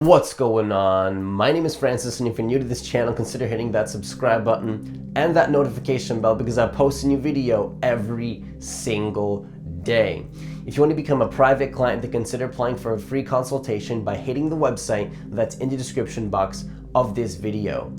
What's going on? My name is Francis, and if you're new to this channel, consider hitting that subscribe button and that notification bell because I post a new video every single day. If you want to become a private client, then consider applying for a free consultation by hitting the website that's in the description box of this video.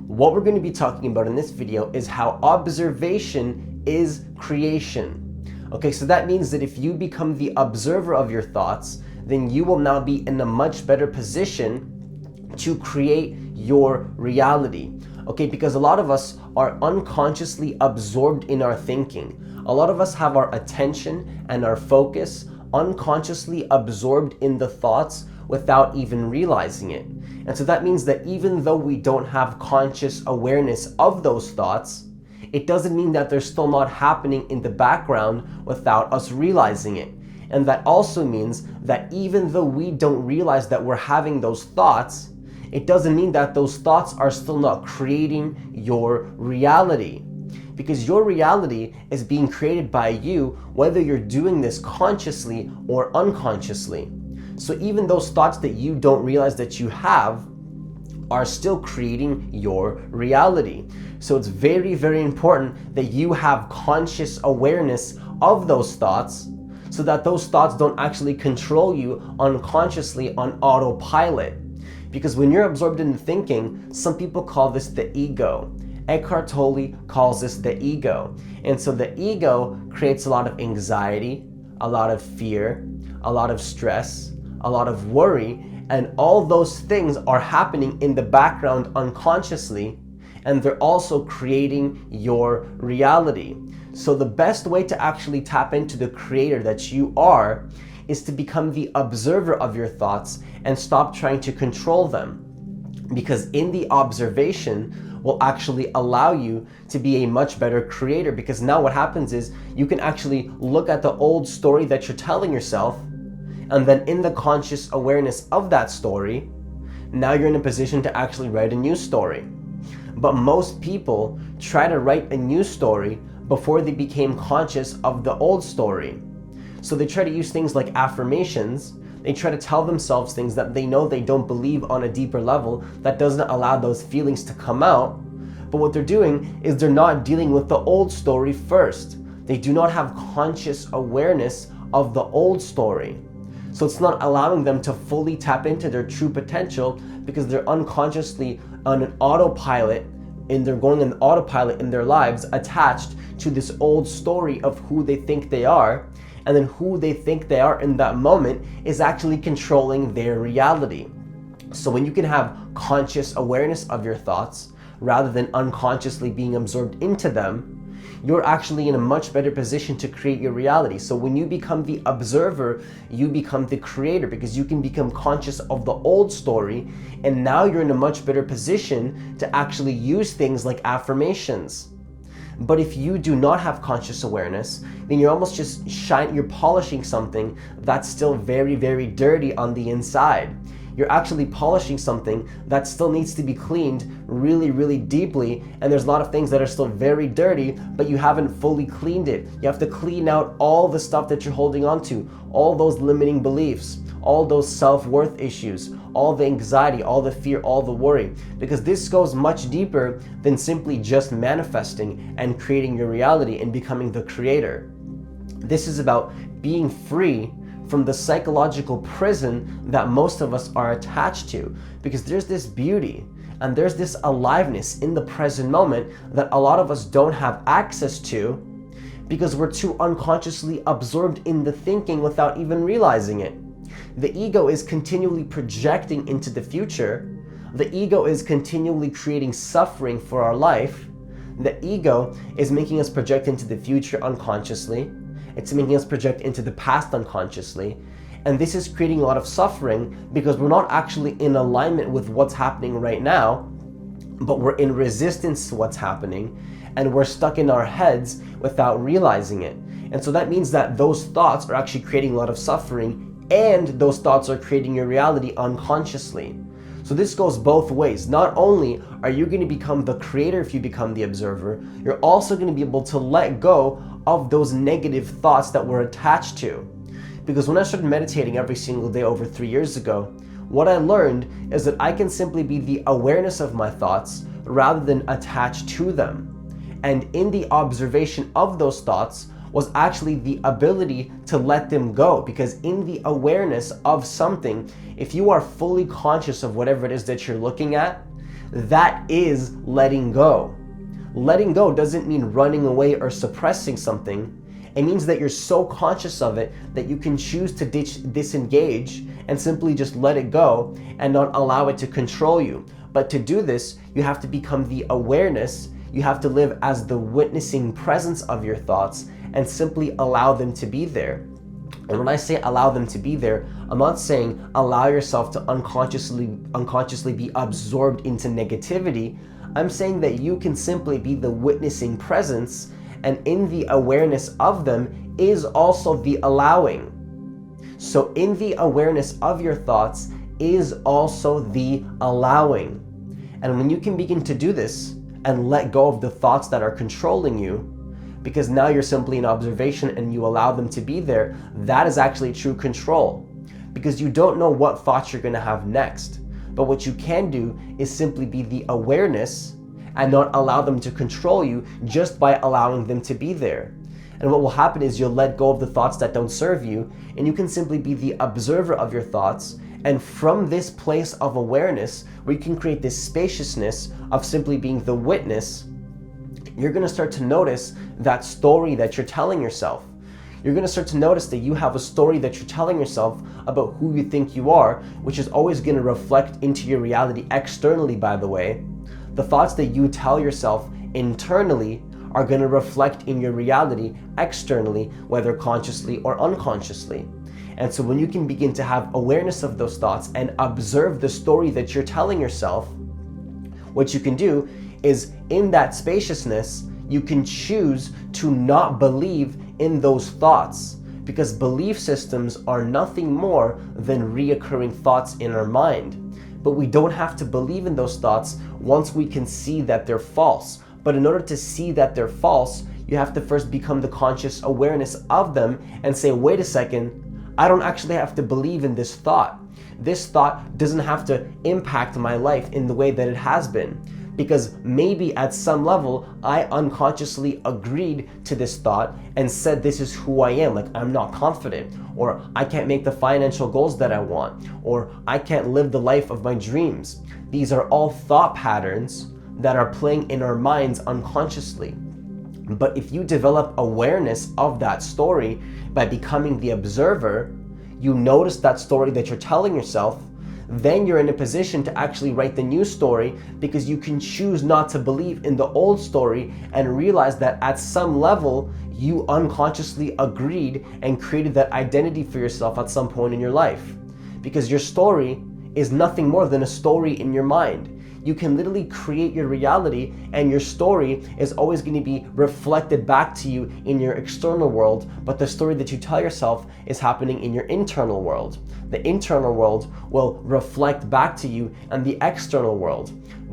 What we're going to be talking about in this video is how observation is creation. Okay, so that means that if you become the observer of your thoughts, then you will now be in a much better position to create your reality. Okay, because a lot of us are unconsciously absorbed in our thinking. A lot of us have our attention and our focus unconsciously absorbed in the thoughts without even realizing it. And so that means that even though we don't have conscious awareness of those thoughts, it doesn't mean that they're still not happening in the background without us realizing it. And that also means that even though we don't realize that we're having those thoughts, it doesn't mean that those thoughts are still not creating your reality. Because your reality is being created by you, whether you're doing this consciously or unconsciously. So even those thoughts that you don't realize that you have are still creating your reality. So it's very, very important that you have conscious awareness of those thoughts, so that those thoughts don't actually control you unconsciously on autopilot. Because when you're absorbed in thinking, some people call this the ego. Eckhart Tolle calls this the ego. And so the ego creates a lot of anxiety, a lot of fear, a lot of stress, a lot of worry, and all those things are happening in the background unconsciously, and they're also creating your reality. So the best way to actually tap into the creator that you are is to become the observer of your thoughts and stop trying to control them. Because in the observation will actually allow you to be a much better creator, because now what happens is you can actually look at the old story that you're telling yourself, and then in the conscious awareness of that story, now you're in a position to actually write a new story. But most people try to write a new story before they became conscious of the old story. So they try to use things like affirmations. They try to tell themselves things that they know they don't believe on a deeper level that doesn't allow those feelings to come out. But what they're doing is they're not dealing with the old story first. They do not have conscious awareness of the old story. So it's not allowing them to fully tap into their true potential, because they're unconsciously on an autopilot, and they're going on autopilot in their lives attached to this old story of who they think they are, and then who they think they are in that moment is actually controlling their reality. So when you can have conscious awareness of your thoughts rather than unconsciously being absorbed into them, you're actually in a much better position to create your reality. So when you become the observer, you become the creator, because you can become conscious of the old story, and now you're in a much better position to actually use things like affirmations. But if you do not have conscious awareness, then you're almost just you're polishing something that's still very, very dirty on the inside. You're actually polishing something that still needs to be cleaned really, really deeply, and there's a lot of things that are still very dirty, but you haven't fully cleaned it. You have to clean out all the stuff that you're holding on to, all those limiting beliefs, all those self-worth issues, all the anxiety, all the fear, all the worry, because this goes much deeper than simply just manifesting and creating your reality and becoming the creator. This is about being free from the psychological prison that most of us are attached to, because there's this beauty and there's this aliveness in the present moment that a lot of us don't have access to, because we're too unconsciously absorbed in the thinking without even realizing it. The ego is continually projecting into the future. The ego is continually creating suffering for our life. The ego is making us project into the future unconsciously. It's making us project into the past unconsciously. And this is creating a lot of suffering because we're not actually in alignment with what's happening right now, but we're in resistance to what's happening, and we're stuck in our heads without realizing it. And so that means that those thoughts are actually creating a lot of suffering, and those thoughts are creating your reality unconsciously. So this goes both ways. Not only are you going to become the creator if you become the observer, you're also going to be able to let go of those negative thoughts that we're attached to. Because when I started meditating every single day over 3 years ago, what I learned is that I can simply be the awareness of my thoughts rather than attached to them. And in the observation of those thoughts was actually the ability to let them go, because in the awareness of something, if you are fully conscious of whatever it is that you're looking at, that is letting go. Letting go doesn't mean running away or suppressing something. It means that you're so conscious of it that you can choose to disengage and simply just let it go and not allow it to control you. But to do this, you have to become the awareness. You have to live as the witnessing presence of your thoughts and simply allow them to be there. And when I say allow them to be there, I'm not saying allow yourself to unconsciously be absorbed into negativity. I'm saying that you can simply be the witnessing presence, and in the awareness of them is also the allowing. So in the awareness of your thoughts is also the allowing. And when you can begin to do this and let go of the thoughts that are controlling you, because now you're simply in observation and you allow them to be there, that is actually true control. Because you don't know what thoughts you're going to have next. But what you can do is simply be the awareness and not allow them to control you just by allowing them to be there. And what will happen is you'll let go of the thoughts that don't serve you, and you can simply be the observer of your thoughts. And from this place of awareness, where you can create this spaciousness of simply being the witness, you're going to start to notice that story that you're telling yourself. You're going to start to notice that you have a story that you're telling yourself about who you think you are, which is always going to reflect into your reality externally, by the way. The thoughts that you tell yourself internally are going to reflect in your reality externally, whether consciously or unconsciously. And so when you can begin to have awareness of those thoughts and observe the story that you're telling yourself, what you can do is in that spaciousness, you can choose to not believe in those thoughts, because belief systems are nothing more than reoccurring thoughts in our mind. But we don't have to believe in those thoughts once we can see that they're false. But in order to see that they're false, you have to first become the conscious awareness of them and say, wait a second, I don't actually have to believe in this thought. This thought doesn't have to impact my life in the way that it has been. Because maybe at some level, I unconsciously agreed to this thought and said, this is who I am. Like, I'm not confident, or I can't make the financial goals that I want, or I can't live the life of my dreams. These are all thought patterns that are playing in our minds unconsciously. But if you develop awareness of that story by becoming the observer, you notice that story that you're telling yourself, then you're in a position to actually write the new story, because you can choose not to believe in the old story and realize that at some level you unconsciously agreed and created that identity for yourself at some point in your life. Because your story is nothing more than a story in your mind. You can literally create your reality, and your story is always going to be reflected back to you in your external world, but the story that you tell yourself is happening in your internal world. The internal world will reflect back to you in the external world.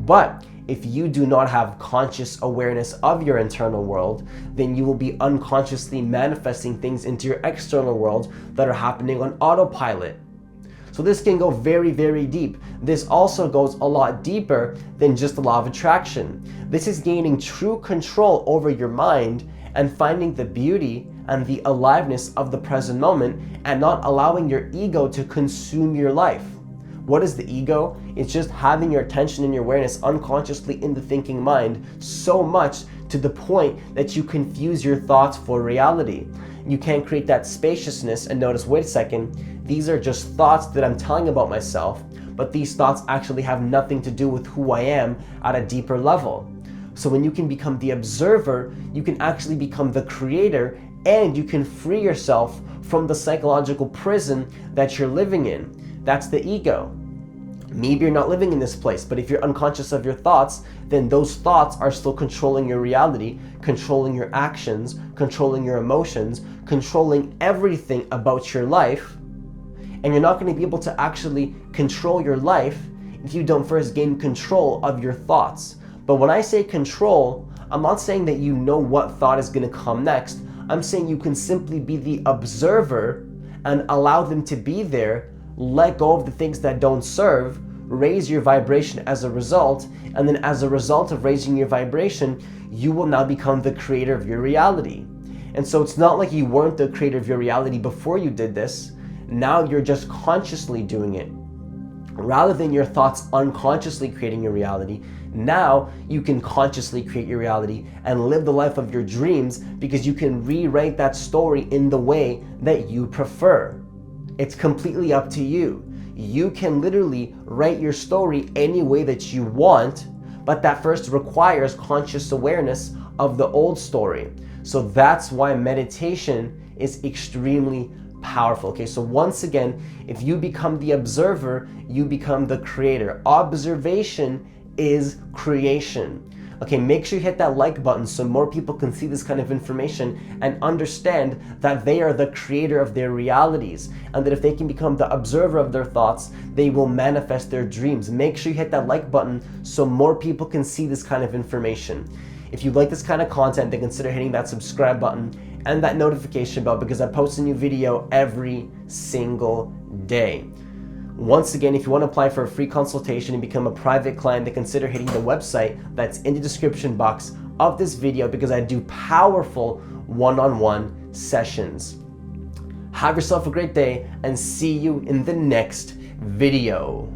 But if you do not have conscious awareness of your internal world, then you will be unconsciously manifesting things into your external world that are happening on autopilot. So this can go very, very deep. This also goes a lot deeper than just the law of attraction. This is gaining true control over your mind and finding the beauty and the aliveness of the present moment, and not allowing your ego to consume your life. What is the ego? It's just having your attention and your awareness unconsciously in the thinking mind so much to the point that you confuse your thoughts for reality. You can't create that spaciousness and notice, wait a second, these are just thoughts that I'm telling about myself, but these thoughts actually have nothing to do with who I am at a deeper level. So when you can become the observer, you can actually become the creator, and you can free yourself from the psychological prison that you're living in. That's the ego. Maybe you're not living in this place, but if you're unconscious of your thoughts, then those thoughts are still controlling your reality, controlling your actions, controlling your emotions, controlling everything about your life. And you're not going to be able to actually control your life if you don't first gain control of your thoughts. But when I say control, I'm not saying that you know what thought is going to come next. I'm saying you can simply be the observer and allow them to be there, let go of the things that don't serve, raise your vibration as a result, and then as a result of raising your vibration, you will now become the creator of your reality. And so it's not like you weren't the creator of your reality before you did this. Now you're just consciously doing it. Rather than your thoughts unconsciously creating your reality, now you can consciously create your reality and live the life of your dreams, because you can rewrite that story in the way that you prefer. It's completely up to you. You can literally write your story any way that you want, but that first requires conscious awareness of the old story. So that's why meditation is extremely powerful. Okay, so once again, if you become the observer, you become the creator. Observation is creation. Okay, make sure you hit that like button so more people can see this kind of information and understand that they are the creator of their realities, and that if they can become the observer of their thoughts, they will manifest their dreams. Make sure you hit that like button so more people can see this kind of information. If you like this kind of content, then consider hitting that subscribe button and that notification bell, because I post a new video every single day. Once again, if you want to apply for a free consultation and become a private client, then consider hitting the website that's in the description box of this video, because I do powerful one-on-one sessions. Have yourself a great day and see you in the next video.